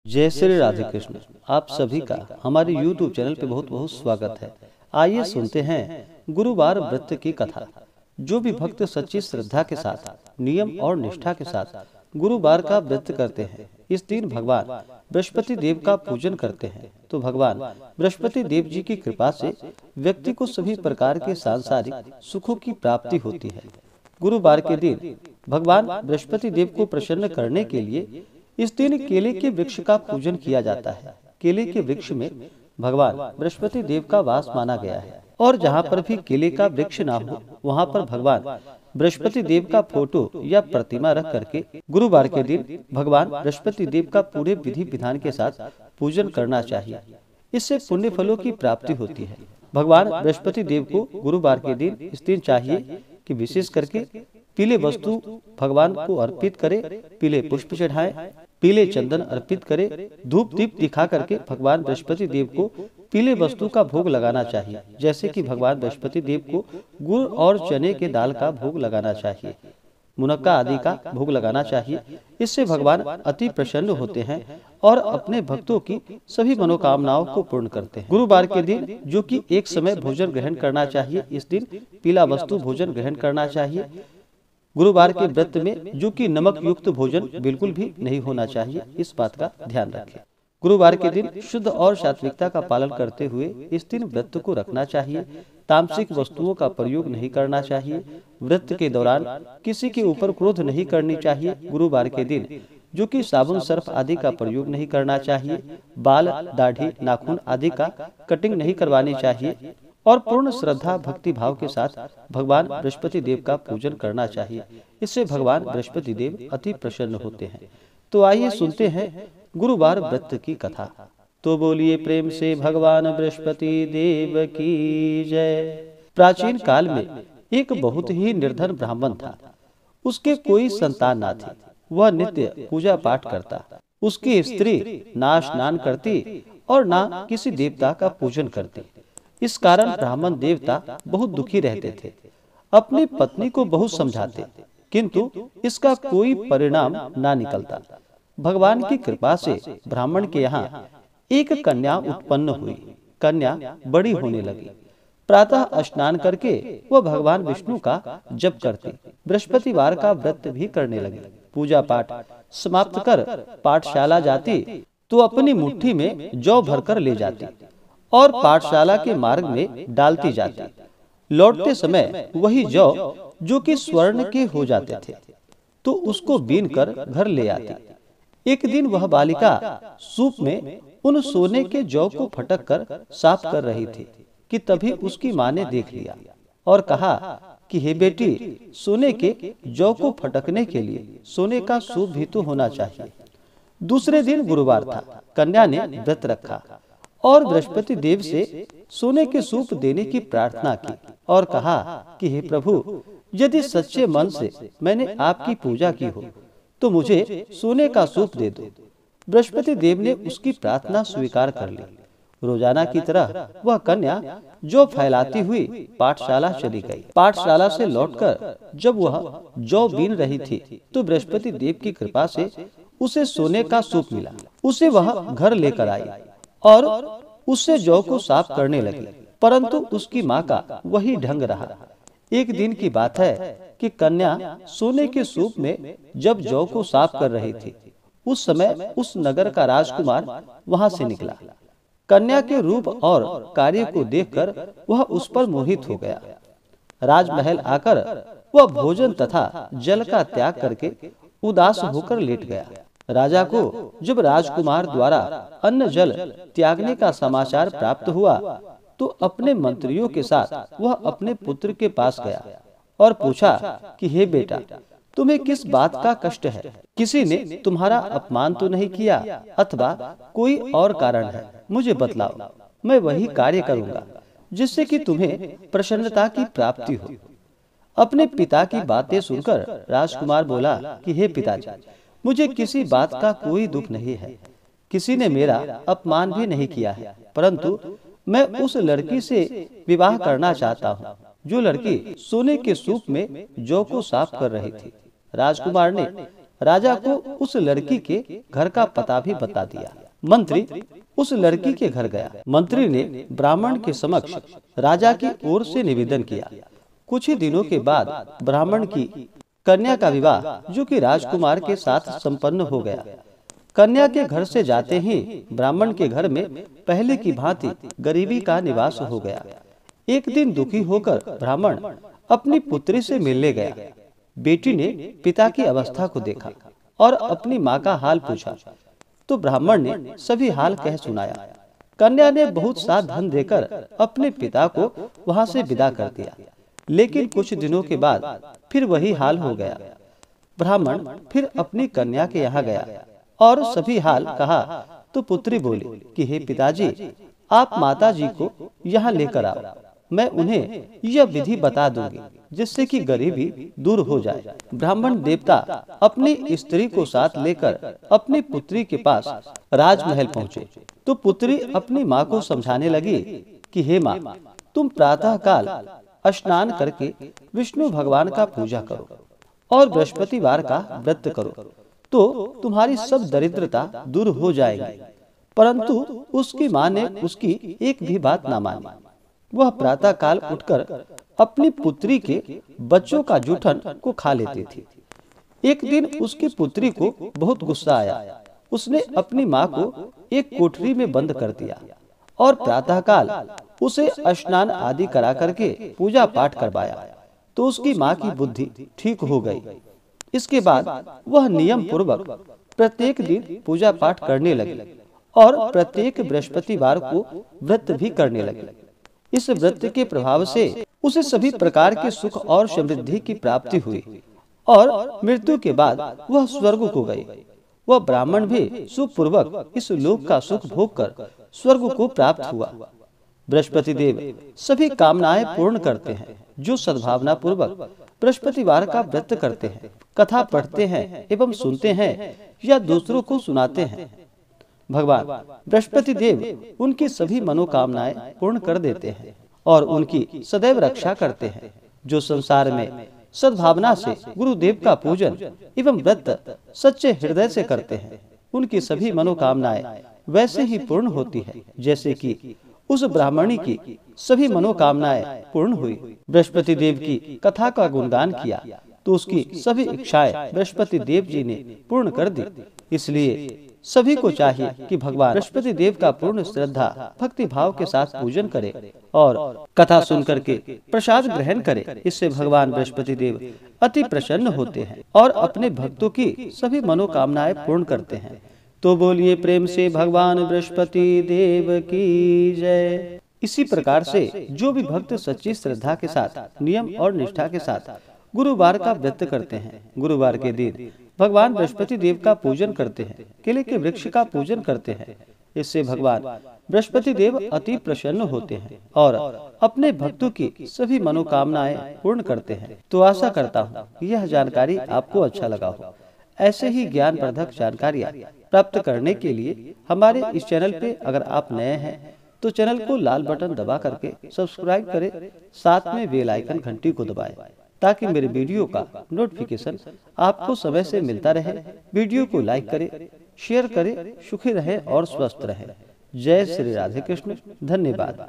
जय श्री राधे कृष्ण। आप सभी का हमारे YouTube चैनल पे बहुत बहुत स्वागत है। आइए सुनते हैं गुरुवार व्रत की कथा। जो भी भक्त सच्ची श्रद्धा के साथ, नियम और निष्ठा के साथ गुरुवार का व्रत करते हैं, इस दिन भगवान बृहस्पति देव का पूजन करते हैं, तो भगवान बृहस्पति देव जी की कृपा से व्यक्ति को सभी प्रकार के सांसारिक सुखों की प्राप्ति होती है। गुरुवार के दिन भगवान बृहस्पति देव को प्रसन्न करने के लिए इस दिन केले के वृक्ष का पूजन किया जाता है। केले के वृक्ष में भगवान बृहस्पति देव का वास माना गया है और जहाँ पर भी केले का वृक्ष ना हो, वहाँ पर भगवान बृहस्पति देव का फोटो या प्रतिमा रख करके गुरुवार के दिन भगवान बृहस्पति देव का पूरे विधि विधान के साथ पूजन करना चाहिए। इससे पुण्य फलों की प्राप्ति होती है। भगवान बृहस्पति देव को गुरुवार के दिन इस दिन चाहिए कि विशेष करके पीले वस्तु भगवान को अर्पित करे, पीले पुष्प चढ़ाएं, पीले चंदन अर्पित करे, धूप दीप दिखा करके भगवान बृहस्पति देव को पीले वस्तु का भोग लगाना चाहिए। जैसे कि भगवान बृहस्पति देव को गुड़ और चने के दाल का भोग लगाना चाहिए, मुनक्का आदि का भोग लगाना चाहिए। इससे भगवान अति प्रसन्न होते हैं और अपने भक्तों की सभी मनोकामनाओं को पूर्ण करते हैं। गुरुवार के दिन जो कि एक समय भोजन ग्रहण करना चाहिए, इस दिन पीला वस्तु भोजन ग्रहण करना चाहिए। गुरुवार के व्रत में जो कि नमक युक्त भोजन बिल्कुल भी नहीं होना चाहिए, इस बात का ध्यान रखें। गुरुवार के दिन शुद्ध और सात्विकता का पालन करते हुए इस दिन व्रत को रखना चाहिए। तामसिक वस्तुओं का प्रयोग नहीं करना चाहिए। व्रत के दौरान किसी के ऊपर क्रोध नहीं करनी चाहिए। गुरुवार के दिन जो कि साबुन सर्फ आदि का प्रयोग नहीं करना चाहिए। बाल, दाढ़ी, नाखून आदि का कटिंग नहीं करवानी चाहिए और पूर्ण श्रद्धा भक्ति भाव के साथ भगवान बृहस्पति देव का पूजन करना चाहिए। इससे भगवान बृहस्पति देव अति प्रसन्न होते हैं। तो आइए सुनते हैं गुरुवार व्रत की कथा। तो बोलिए प्रेम से भगवान बृहस्पति देव की जय। प्राचीन काल में एक बहुत ही निर्धन ब्राह्मण था। उसके कोई संतान ना थी। वह नित्य पूजा पाठ करता। उसकी स्त्री ना स्नान करती और ना किसी देवता का पूजन करती। इस कारण ब्राह्मण देवता बहुत दुखी रहते थे। अपनी पत्नी को बहुत समझाते, किंतु इसका कोई परिणाम ना निकलता। भगवान की कृपा से ब्राह्मण के यहाँ एक कन्या उत्पन्न हुई। कन्या बड़ी होने लगी। प्रातः स्नान करके वह भगवान विष्णु का जप करती। बृहस्पतिवार का व्रत भी करने लगी। पूजा पाठ समाप्त कर पाठशाला जाती तो अपनी मुट्ठी में जौ भरकर ले जाती और पाठशाला के मार्ग में डालती जाती। लौटते समय वही जौ जो कि स्वर्ण के हो जाते थे, तो उसको बीन कर घर ले आती। एक दिन वह बालिका सूप में उन सोने के जौ को फटक कर साफ कर रही थी कि तभी उसकी माँ ने देख लिया और कहा कि हे बेटी, सोने के जौ को फटकने के लिए सोने का सूप भी तो होना चाहिए। दूसरे दिन गुरुवार था। कन्या ने व्रत रखा और बृहस्पति देव से सोने के सूप देने की प्रार्थना की और कहा कि हे प्रभु, यदि सच्चे मन से मैंने आपकी पूजा की हो तो मुझे सोने का सूप दे दो। बृहस्पति देव ने उसकी प्रार्थना स्वीकार कर ली। रोजाना की तरह वह कन्या जौ फैलाती हुई पाठशाला चली गई। पाठशाला से लौटकर जब वह जौ बीन रही थी तो बृहस्पति देव की कृपा से उसे सोने का सूप मिला। उसे वह घर लेकर आई और उससे जौ को साफ करने लगी, परंतु उसकी माँ का वही ढंग रहा। एक दिन की बात है कि कन्या सोने के सूप में जब जौ को साफ कर रही थी, उस समय उस नगर का राजकुमार वहां से निकला। कन्या के रूप और कार्य को देखकर वह उस पर मोहित हो गया। राजमहल आकर वह भोजन तथा जल का त्याग करके उदास होकर लेट गया। राजा को जब राजकुमार द्वारा अन्न जल त्यागने का समाचार प्राप्त हुआ तो अपने मंत्रियों के साथ वह अपने पुत्र के पास गया और पूछा कि हे बेटा, तुम्हें किस बात का कष्ट है? किसी ने तुम्हारा अपमान तो नहीं किया अथवा कोई और कारण है? मुझे बतलाओ, मैं वही कार्य करूंगा जिससे कि तुम्हें प्रसन्नता की प्राप्ति हो। अपने पिता की बातें सुनकर राजकुमार बोला कि हे पिताजी, मुझे किसी बात का कोई दुख नहीं है। किसी ने मेरा अपमान भी नहीं किया है, परंतु मैं उस लड़की से विवाह करना चाहता हूँ जो लड़की सोने के सूप में जौ को साफ कर रही थी। राजकुमार ने राजा को उस लड़की के घर का पता भी बता दिया। मंत्री उस लड़की के घर गया। मंत्री ने ब्राह्मण के समक्ष राजा की ओर से निवेदन किया। कुछ ही दिनों के बाद ब्राह्मण की कन्या का विवाह जो कि राजकुमार के साथ संपन्न हो गया। कन्या के घर से जाते ही ब्राह्मण के घर में पहले की भांति गरीबी का निवास हो गया। एक दिन दुखी होकर ब्राह्मण अपनी पुत्री से मिलने गया। बेटी ने पिता की अवस्था को देखा और अपनी माँ का हाल पूछा तो ब्राह्मण ने सभी हाल कह सुनाया। कन्या ने बहुत सा धन देकर अपने पिता को वहां से विदा कर दिया। लेकिन कुछ दिनों के बाद फिर वही हाल हो गया। ब्राह्मण फिर अपनी कन्या के यहाँ गया और सभी हाल कहा तो पुत्री बोली कि हे पिताजी, आप माता जी को यहाँ लेकर आओ, मैं उन्हें यह विधि बता दूंगी जिससे कि गरीबी दूर हो जाए। ब्राह्मण देवता अपनी स्त्री को साथ लेकर अपनी पुत्री के पास राजमहल पहुँचे तो पुत्री अपनी माँ को समझाने लगी कि हे माँ, तुम प्रातः काल स्नान करके विष्णु भगवान का पूजा करो और बृहस्पतिवार का व्रत करो तो तुम्हारी सब दरिद्रता दूर हो जाएगी। परंतु उसकी माँ ने उसकी एक भी बात ना मानी। वह प्रातः काल उठकर अपनी पुत्री के बच्चों का जूठन को खा लेती थी। एक दिन उसकी पुत्री को बहुत गुस्सा आया। उसने अपनी माँ को एक कोठरी में बंद कर दिया और प्रातः काल उसे स्नान आदि करा करके पूजा पाठ करवाया तो उसकी माँ की बुद्धि ठीक हो गई। इसके बाद वह नियम पूर्वक प्रत्येक दिन पूजा पाठ करने लगी और प्रत्येक बृहस्पतिवार को व्रत भी करने लगी। इस व्रत के प्रभाव से उसे सभी प्रकार के सुख और समृद्धि की प्राप्ति हुई और मृत्यु के बाद वह स्वर्ग को गई। वह ब्राह्मण भी सुखपूर्वक इस लोक का सुख भोग कर स्वर्ग को प्राप्त हुआ। बृहस्पति देव सभी कामनाएं पूर्ण करते हैं जो सद्भावना पूर्वक बृहस्पतिवार का व्रत करते हैं, कथा पढ़ते हैं एवं सुनते हैं या दूसरों को सुनाते हैं। भगवान बृहस्पति देव उनकी सभी मनोकामनाएं पूर्ण कर देते हैं और उनकी सदैव रक्षा करते हैं। जो संसार में सद्भावना से गुरुदेव का पूजन एवं व्रत सच्चे हृदय से करते हैं, उनकी सभी मनोकामनाएं वैसे ही पूर्ण होती है जैसे कि उस ब्राह्मणी की सभी मनोकामनाएं पूर्ण हुई। बृहस्पति देव की कथा का गुणगान किया तो उसकी सभी इच्छाएं बृहस्पति देव जी ने पूर्ण कर दी। इसलिए सभी को चाहिए कि भगवान बृहस्पति देव का पूर्ण श्रद्धा भक्ति भाव के साथ पूजन करे और कथा सुन करके प्रसाद ग्रहण करे। इससे भगवान बृहस्पति देव अति प्रसन्न होते हैं और अपने भक्तों की सभी मनोकामनाएं पूर्ण करते हैं। तो बोलिए प्रेम से भगवान बृहस्पति देव की जय। इसी प्रकार से जो भी भक्त सच्ची श्रद्धा के साथ नियम और निष्ठा के साथ गुरुवार का व्रत करते हैं, गुरुवार के दिन भगवान बृहस्पति देव का पूजन करते हैं, केले के वृक्ष का पूजन करते हैं, इससे भगवान बृहस्पति देव अति प्रसन्न होते हैं और अपने भक्तों की सभी मनोकामनाएं पूर्ण करते हैं। तो आशा करता हूँ यह जानकारी आपको अच्छा लगा हो। ऐसे ही ज्ञानवर्धक जानकारियाँ प्राप्त करने के लिए हमारे इस चैनल पे अगर आप नए हैं तो चैनल को लाल बटन दबा करके सब्सक्राइब करें, साथ में बेल आइकन घंटी को दबाएं ताकि मेरे वीडियो का नोटिफिकेशन आपको समय से मिलता रहे। वीडियो को लाइक करें, शेयर करें, सुखी रहें और स्वस्थ रहें। जय श्री राधे कृष्ण। धन्यवाद।